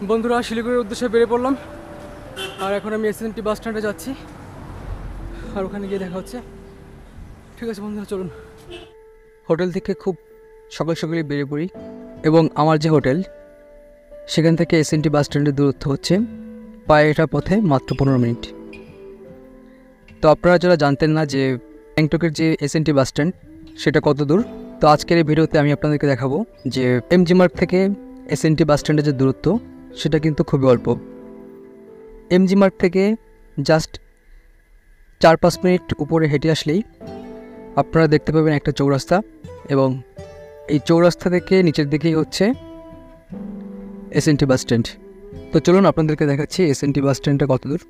বন্ধুরা, শিলিগুড়ির উদ্দেশ্যে বেরিয়ে পড়লাম। আর এখন আমি এসএনটি বাস স্ট্যান্ডে যাচ্ছি, আর ওখানে গিয়ে দেখা হচ্ছে। ঠিক আছে বন্ধুরা, চলুন। হোটেল থেকে খুব সকাল সকালে বেরিয়ে পড়ি, এবং আমার যে হোটেল সেখান থেকে এসএনটি বাস স্ট্যান্ডের দূরত্ব হচ্ছে পায়ে হেঁটা পথে মাত্র 15 মিনিট। তো আপনারা যারা জানতেন না যে গ্যাংটকের যে এসএনটি বাস স্ট্যান্ড সেটা কত দূর, তো আজকের এই ভিডিওতে আমি আপনাদেরকে দেখাবো যে এমজি মার্গ থেকে এসএনটি বাস স্ট্যান্ডের যে দূরত্ব সেটা কিন্তু খুবই অল্প। এমজি মার্গ থেকে জাস্ট 4-5 মিনিট উপরে হেঁটে আসলেই আপনারা দেখতে পাবেন একটা চৌরাস্তা, এবং এই চৌরাস্তা থেকে নিচের দিকেই হচ্ছে এসএনটি বাস স্ট্যান্ড। তো চলুন আপনাদেরকে দেখাচ্ছি এসএনটি বাস স্ট্যান্ডটা কত দূর।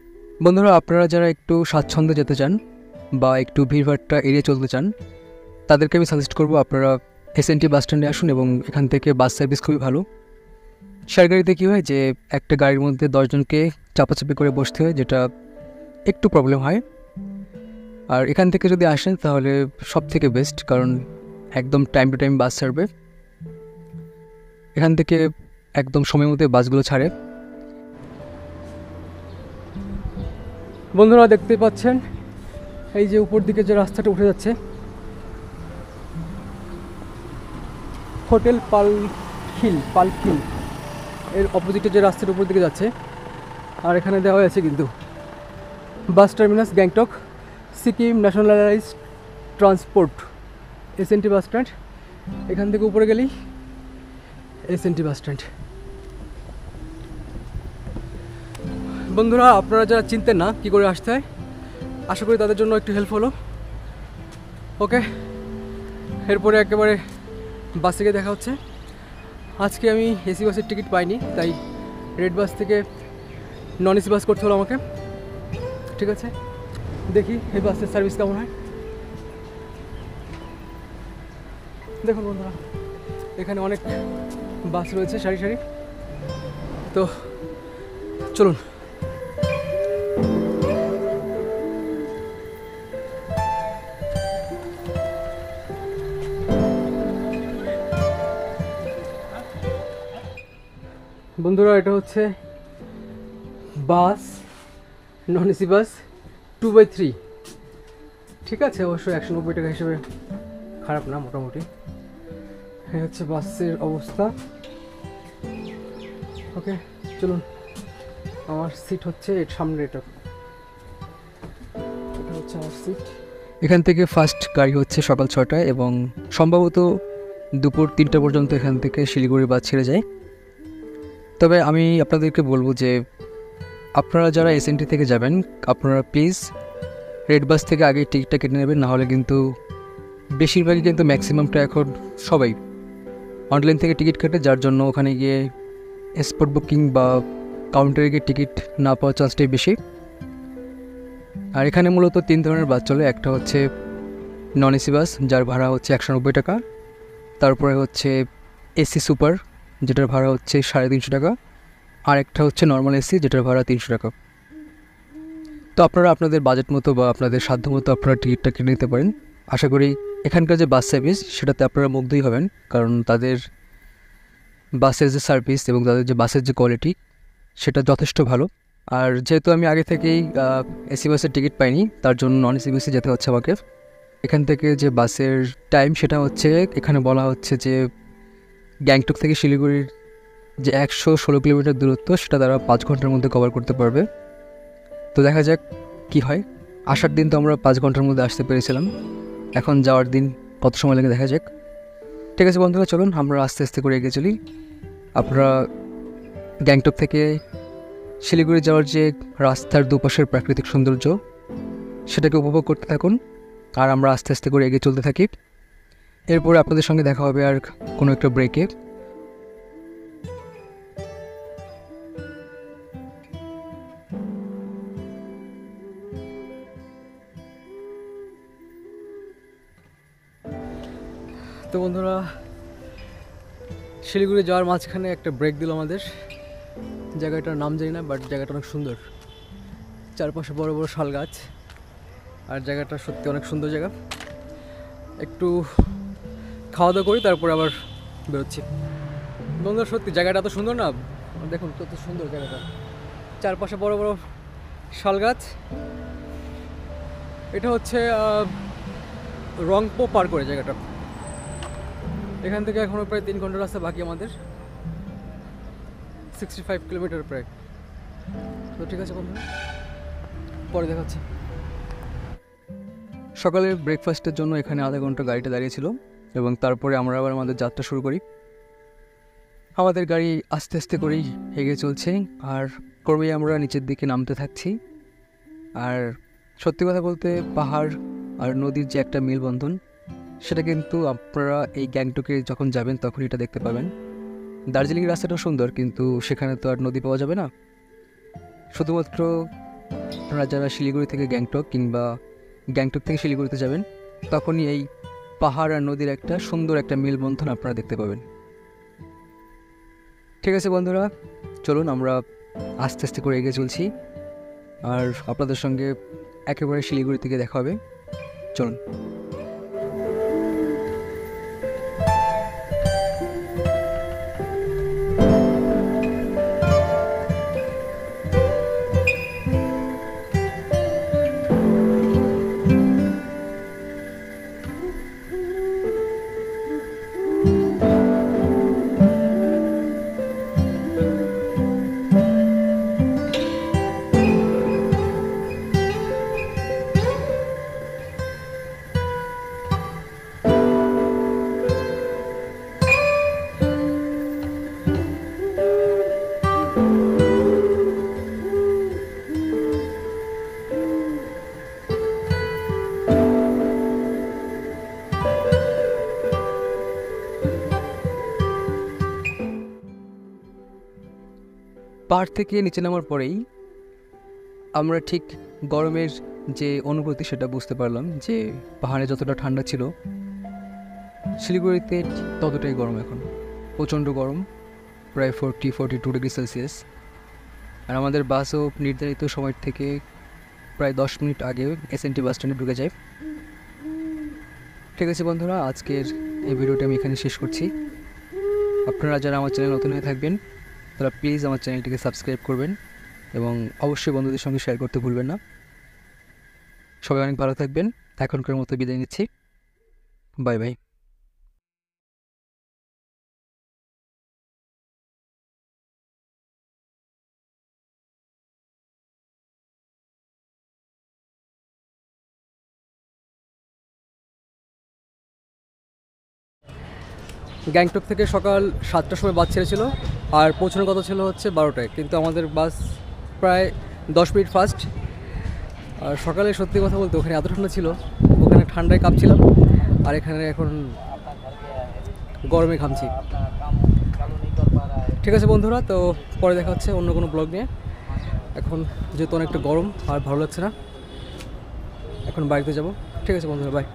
বন্ধুরা, আপনারা যারা একটু স্বাচ্ছন্দ্যে যেতে চান বা একটু ভিড়ভাড়টা এড়িয়ে চলতে চান, তাদেরকে আমি সাজেস্ট করবো আপনারা এসএনটি বাস স্ট্যান্ডে আসুন, এবং এখান থেকে বাস সার্ভিস খুবই ভালো। শেয়ার গাড়িতে কী হয় যে একটা গাড়ির মধ্যে 10 জনকে চাপাচাপি করে বসতে হয়, যেটা একটু প্রবলেম হয়। আর এখান থেকে যদি আসেন তাহলে সব থেকে বেস্ট, কারণ একদম টাইম টু টাইম বাস ছাড়বে। এখান থেকে একদম সময় মতো বাসগুলো ছাড়ে। বন্ধুরা, দেখতে পাচ্ছেন এই যে উপর দিকে যে রাস্তাটা উঠে যাচ্ছে, হোটেল পালখিল এর অপোজিটে যে রাস্তার উপর দিকে যাচ্ছে। আর এখানে দেওয়া আছে কিন্তু bus terminus Gangtok Sikkim nationalised transport SNT bus stand. এখান থেকে উপরে গেলেই এসএনটি বাস স্ট্যান্ড। বন্ধুরা, আপনারা যারা চিনতেন না কী করে আসতে হয়, আশা করি তাদের জন্য একটু হেল্প হলো। ওকে, এরপরে একেবারে বাসে গিয়ে দেখা হচ্ছে। আজকে আমি এসি বাসের টিকিট পাইনি, তাই রেড বাস থেকে নন এসি বাস করতে হলো আমাকে। ঠিক আছে, দেখি এই বাসের সার্ভিস কেমন হয়। দেখুন বন্ধুরা, এখানে অনেক বাস রয়েছে সারি সারি। তো চলুন। বন্ধুরা, এটা হচ্ছে বাস, নন এসি বাস 2/3। ঠিক আছে, অবশ্যই 190 টাকা হিসেবে খারাপ না, মোটামুটি। এই হচ্ছে বাসের অবস্থা। ওকে, চলুন। আমার সিট হচ্ছে এর সামনে, এটা হচ্ছে আমার সিট। এখান থেকে ফার্স্ট গাড়ি হচ্ছে সকাল 6টায়, এবং সম্ভবত দুপুর 3টা পর্যন্ত এখান থেকে শিলিগুড়ি বাস ছেড়ে যায়। তবে আমি আপনাদেরকে বলবো যে আপনারা যারা এসএনটি থেকে যাবেন, আপনারা প্লিজ রেড বাস থেকে আগে টিকিটটা কেটে নেবেন, নাহলে কিন্তু বেশিরভাগই কিন্তু ম্যাক্সিমামটা এখন সবাই অনলাইন থেকে টিকিট কাটে, যার জন্য ওখানে গিয়ে স্পট বুকিং বা কাউন্টারে গিয়ে টিকিট না পাওয়ার চান্সটাই বেশি। আর এখানে মূলত 3 ধরনের বাস চলে। একটা হচ্ছে নন এসি বাস, যার ভাড়া হচ্ছে 190 টাকা। তারপরে হচ্ছে এসি সুপার, যেটার ভাড়া হচ্ছে 350 টাকা। আর একটা হচ্ছে নর্মাল এসি, যেটার ভাড়া 300 টাকা। তো আপনারা আপনাদের বাজেট মতো বা আপনাদের সাধ্য মতো আপনারা টিকিটটা কিনে নিতে পারেন। আশা করি এখানকার যে বাস সার্ভিস সেটাতে আপনারা মুগ্ধই হবেন, কারণ তাদের বাসের যে সার্ভিস এবং তাদের যে বাসের যে কোয়ালিটি সেটা যথেষ্ট ভালো। আর যেহেতু আমি আগে থেকেই এসি বাসের টিকিট পাইনি, তার জন্য নন এসি বাসে যেতে হচ্ছে আমাকে। এখান থেকে যে বাসের টাইম সেটা হচ্ছে, এখানে বলা হচ্ছে যে গ্যাংটক থেকে শিলিগুড়ির যে 116 কিলোমিটার দূরত্ব, সেটা তারা 5 ঘন্টার মধ্যে কভার করতে পারবে। তো দেখা যাক কি হয়। আসার দিন তো আমরা 5 ঘন্টার মধ্যে আসতে পেরেছিলাম, এখন যাওয়ার দিন কত সময় লাগে দেখা যাক। ঠিক আছে বন্ধুরা, চলুন আমরা আস্তে আস্তে করে এগিয়ে চলি। আপনারা গ্যাংটক থেকে শিলিগুড়ি যাওয়ার যে রাস্তার দুপাশের প্রাকৃতিক সৌন্দর্য সেটাকে উপভোগ করতে থাকুন, আর আমরা আস্তে আস্তে করে এগিয়ে চলতে থাকি। এরপরে আপনাদের সঙ্গে দেখা হবে আর কোনো একটা ব্রেকে। তো বন্ধুরা, শিলিগুড়ি যাওয়ার মাঝখানে একটা ব্রেক দিল আমাদের। জায়গাটার নাম জানি না, বাট জায়গাটা অনেক সুন্দর। চারপাশে বড় বড় শাল গাছ, আর জায়গাটা সত্যি অনেক সুন্দর জায়গা। একটু খাওয়া দাওয়া করি, তারপরে আবার বেরোচ্ছি। বন্ধুরা সত্যি জায়গাটা এত সুন্দর না, দেখুন কত সুন্দর জায়গাটা, চারপাশে বড় বড় শাল গাছ। এটা হচ্ছে রংপো পার করে জায়গাটা। এখান থেকে এখনও প্রায় 3 ঘন্টার রাস্তা বাকি আমাদের, 65 কিলোমিটার প্রায়। তো ঠিক আছে বন্ধুরা, পরে দেখাচ্ছি। সকালে ব্রেকফাস্টের জন্য এখানে আধা ঘন্টা গাড়িটা দাঁড়িয়েছিল এবং তারপরে আমরা আবার আমাদের যাত্রা শুরু করি। আমাদের গাড়ি আস্তে আস্তে করেই এগিয়ে চলছে আর ক্রমেই আমরা নিচের দিকে নামতে থাকছি। আর সত্যি কথা বলতে পাহাড় আর নদীর যে একটা মেলবন্ধন, সেটা কিন্তু আপনারা এই গ্যাংটকে যখন যাবেন তখন এটা দেখতে পাবেন। দার্জিলিং রাস্তাটাও সুন্দর, কিন্তু সেখানে তো আর নদী পাওয়া যাবে না। শুধুমাত্র আপনারা যারা শিলিগুড়ি থেকে গ্যাংটক কিংবা গ্যাংটক থেকে শিলিগুড়িতে যাবেন, তখনই এই পাহাড় আর নদীর একটা সুন্দর একটা মেলবন্ধন আপনারা দেখতে পাবেন। ঠিক আছে বন্ধুরা, চলুন আমরা আস্তে আস্তে করে এগিয়ে চলছি আর আপনাদের সঙ্গে একেবারে শিলিগুড়ি থেকে দেখা হবে। চলুন। পাহাড় থেকে নিচে নামার পরেই আমরা ঠিক গরমের যে অনুভূতি সেটা বুঝতে পারলাম, যে পাহাড়ে যতটা ঠান্ডা ছিল শিলিগুড়িতে ঠিক ততটাই গরম। এখন প্রচণ্ড গরম, প্রায় 42 ডিগ্রি সেলসিয়াস। আর আমাদের বাসও নির্ধারিত সময় থেকে প্রায় 10 মিনিট আগে এসএনটি বাস স্ট্যান্ডে ঢুকে যায়। ঠিক আছে বন্ধুরা, আজকের এই ভিডিওটি আমি এখানে শেষ করছি। আপনারা যারা আমার চ্যানেল নতুন হয়ে থাকবেন তারা প্লিজ আমার চ্যানেলটিকে সাবস্ক্রাইব করবেন এবং অবশ্যই বন্ধুদের সঙ্গে শেয়ার করতে ভুলবেন না। সবাই অনেক ভালো থাকবেন। এখনকার মতো বিদায় নিচ্ছি। Bye bye. গ্যাংটক থেকে সকাল 7টার সময় বাস ছেড়েছিল আর পৌঁছানোর কথা ছিল হচ্ছে 12টায়, কিন্তু আমাদের বাস প্রায় 10 মিনিট ফাস্ট। আর সকালে সত্যি কথা বলতে ওখানে এত ঠান্ডা ছিল, ওখানে ঠান্ডায় কাঁপছিলাম আর এখানে এখন গরমে ঘামছি। ঠিক আছে বন্ধুরা, তো পরে দেখা হচ্ছে অন্য কোনো ব্লগ নিয়ে। এখন যেহেতু অনেকটা গরম আর ভালো লাগছে না, এখন বাড়িতে যাব। ঠিক আছে বন্ধুরা, বাই।